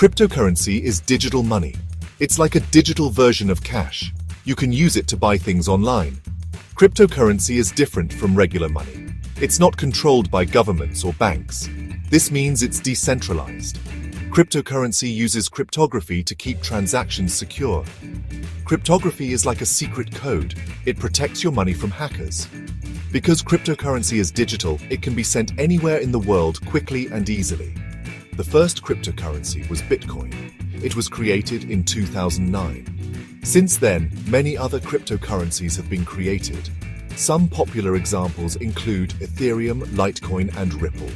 Cryptocurrency is digital money. It's like a digital version of cash. You can use it to buy things online. Cryptocurrency is different from regular money. It's not controlled by governments or banks. This means it's decentralized. Cryptocurrency uses cryptography to keep transactions secure. Cryptography is like a secret code. It protects your money from hackers. Because cryptocurrency is digital, it can be sent anywhere in the world quickly and easily. The first cryptocurrency was Bitcoin. It was created in 2009. Since then, many other cryptocurrencies have been created. Some popular examples include Ethereum, Litecoin, and Ripple.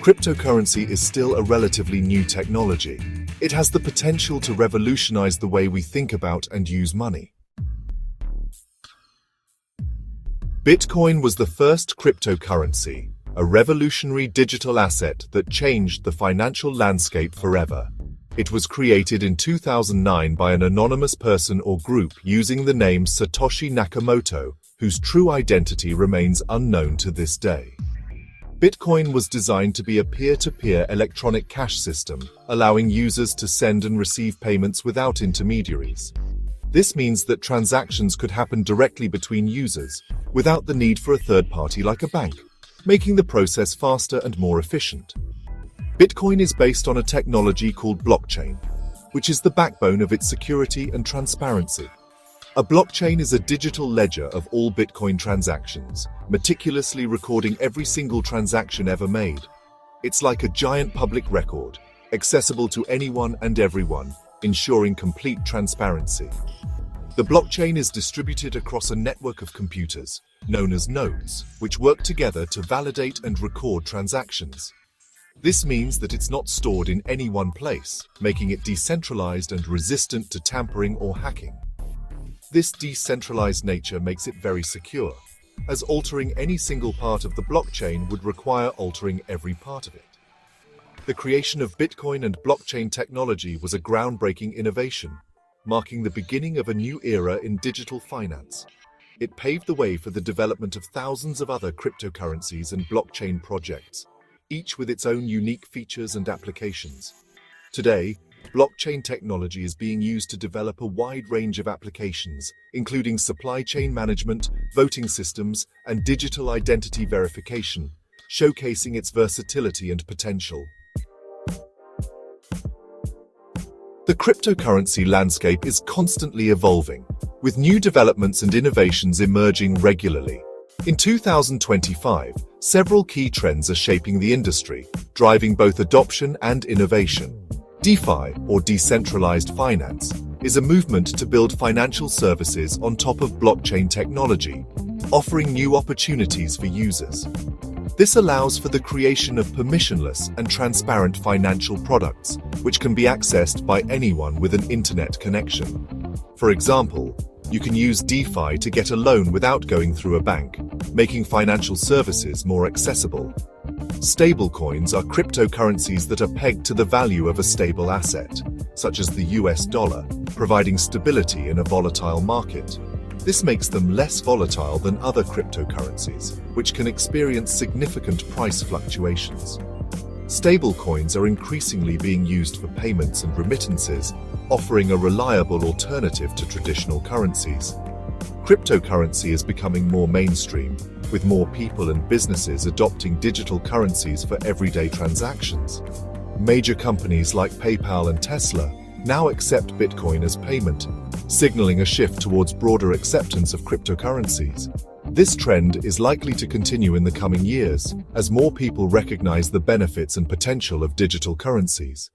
Cryptocurrency is still a relatively new technology. It has the potential to revolutionize the way we think about and use money. Bitcoin was the first cryptocurrency, a revolutionary digital asset that changed the financial landscape forever. It was created in 2009 by an anonymous person or group using the name Satoshi Nakamoto, whose true identity remains unknown to this day. Bitcoin was designed to be a peer-to-peer electronic cash system, allowing users to send and receive payments without intermediaries. This means that transactions could happen directly between users, without the need for a third party like a bank, making the process faster and more efficient. Bitcoin is based on a technology called blockchain, which is the backbone of its security and transparency. A blockchain is a digital ledger of all Bitcoin transactions, meticulously recording every single transaction ever made. It's like a giant public record, accessible to anyone and everyone, ensuring complete transparency. The blockchain is distributed across a network of computers, known as nodes, which work together to validate and record transactions. This means that it's not stored in any one place, making it decentralized and resistant to tampering or hacking. This decentralized nature makes it very secure, as altering any single part of the blockchain would require altering every part of it. The creation of Bitcoin and blockchain technology was a groundbreaking innovation, marking the beginning of a new era in digital finance. It paved the way for the development of thousands of other cryptocurrencies and blockchain projects, each with its own unique features and applications. Today, blockchain technology is being used to develop a wide range of applications, including supply chain management, voting systems, and digital identity verification, showcasing its versatility and potential. The cryptocurrency landscape is constantly evolving, with new developments and innovations emerging regularly. In 2025, several key trends are shaping the industry, driving both adoption and innovation. DeFi, or decentralized finance, is a movement to build financial services on top of blockchain technology, offering new opportunities for users. This allows for the creation of permissionless and transparent financial products, which can be accessed by anyone with an internet connection. For example, you can use DeFi to get a loan without going through a bank, making financial services more accessible. Stablecoins are cryptocurrencies that are pegged to the value of a stable asset, such as the US dollar, providing stability in a volatile market. This makes them less volatile than other cryptocurrencies, which can experience significant price fluctuations. Stablecoins are increasingly being used for payments and remittances, offering a reliable alternative to traditional currencies. Cryptocurrency is becoming more mainstream, with more people and businesses adopting digital currencies for everyday transactions. Major companies like PayPal and Tesla now accept Bitcoin as payment, signaling a shift towards broader acceptance of cryptocurrencies. This trend is likely to continue in the coming years, as more people recognize the benefits and potential of digital currencies.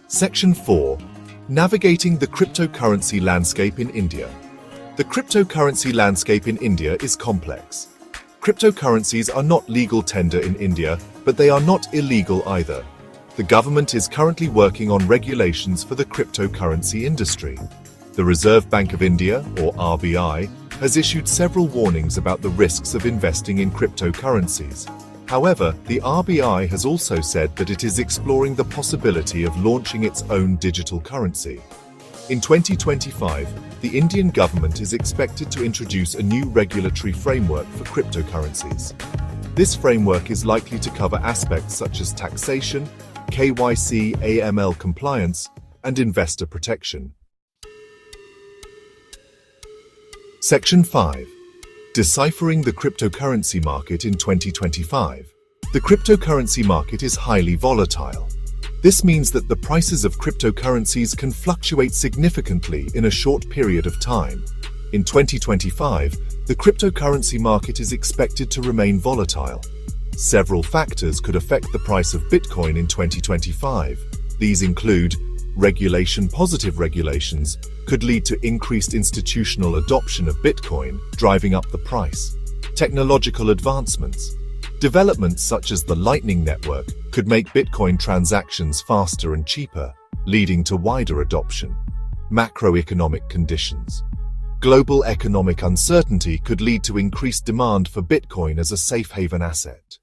Section 4. Navigating the cryptocurrency landscape in India. The cryptocurrency landscape in India is complex. Cryptocurrencies are not legal tender in India, but they are not illegal either. The government is currently working on regulations for the cryptocurrency industry. The Reserve Bank of India, or RBI, has issued several warnings about the risks of investing in cryptocurrencies. However, the RBI has also said that it is exploring the possibility of launching its own digital currency. In 2025, the Indian government is expected to introduce a new regulatory framework for cryptocurrencies. This framework is likely to cover aspects such as taxation, KYC, AML compliance, and investor protection. Section 5. Deciphering the cryptocurrency market in 2025. The cryptocurrency market is highly volatile. This means that the prices of cryptocurrencies can fluctuate significantly in a short period of time. In 2025, the cryptocurrency market is expected to remain volatile. Several factors could affect the price of Bitcoin in 2025. These include regulation. Positive regulations could lead to increased institutional adoption of Bitcoin, driving up the price. Technological advancements. Developments such as the Lightning Network could make Bitcoin transactions faster and cheaper, leading to wider adoption. Macroeconomic conditions. Global economic uncertainty could lead to increased demand for Bitcoin as a safe haven asset.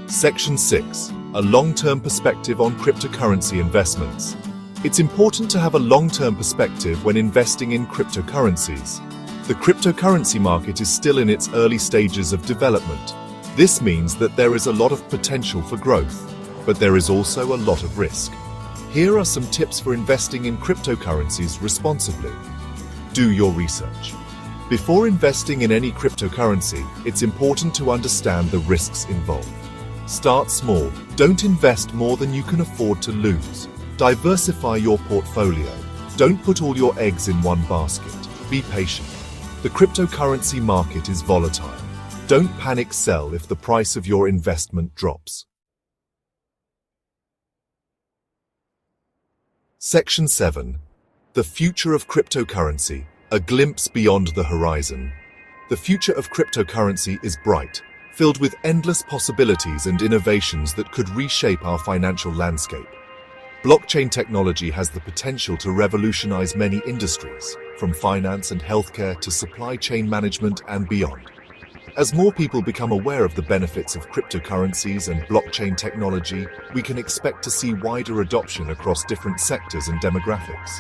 Section 6. A long-term perspective on cryptocurrency investments. It's important to have a long-term perspective when investing in cryptocurrencies. The cryptocurrency market is still in its early stages of development. This means that there is a lot of potential for growth, but there is also a lot of risk. Here are some tips for investing in cryptocurrencies responsibly. Do your research. Before investing in any cryptocurrency, it's important to understand the risks involved. Start small. Don't invest more than you can afford to lose. Diversify your portfolio. Don't put all your eggs in one basket. Be patient. The cryptocurrency market is volatile. Don't panic sell if the price of your investment drops. Section 7. The future of cryptocurrency. A glimpse beyond the horizon. The future of cryptocurrency is bright, filled with endless possibilities and innovations that could reshape our financial landscape. Blockchain technology has the potential to revolutionize many industries, from finance and healthcare to supply chain management and beyond. As more people become aware of the benefits of cryptocurrencies and blockchain technology, we can expect to see wider adoption across different sectors and demographics.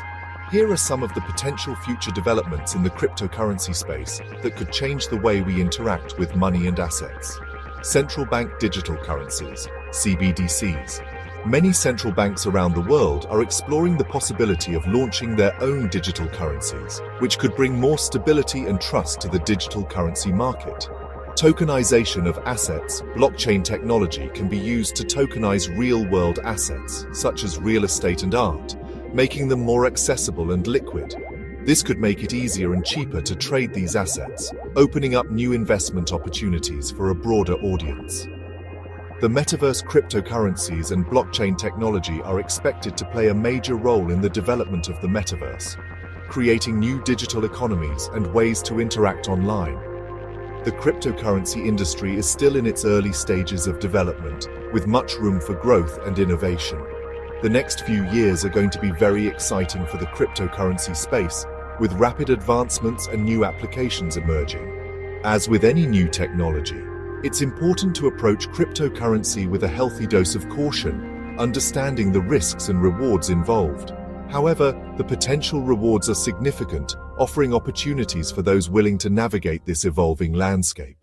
Here are some of the potential future developments in the cryptocurrency space that could change the way we interact with money and assets. Central bank digital currencies, CBDCs. Many central banks around the world are exploring the possibility of launching their own digital currencies, which could bring more stability and trust to the digital currency market. Tokenization of assets. Blockchain technology can be used to tokenize real-world assets, such as real estate and art, making them more accessible and liquid. This could make it easier and cheaper to trade these assets, opening up new investment opportunities for a broader audience. The metaverse. Cryptocurrencies and blockchain technology are expected to play a major role in the development of the metaverse, creating new digital economies and ways to interact online. The cryptocurrency industry is still in its early stages of development, with much room for growth and innovation. The next few years are going to be very exciting for the cryptocurrency space, with rapid advancements and new applications emerging. As with any new technology, it's important to approach cryptocurrency with a healthy dose of caution, understanding the risks and rewards involved. However, the potential rewards are significant, offering opportunities for those willing to navigate this evolving landscape.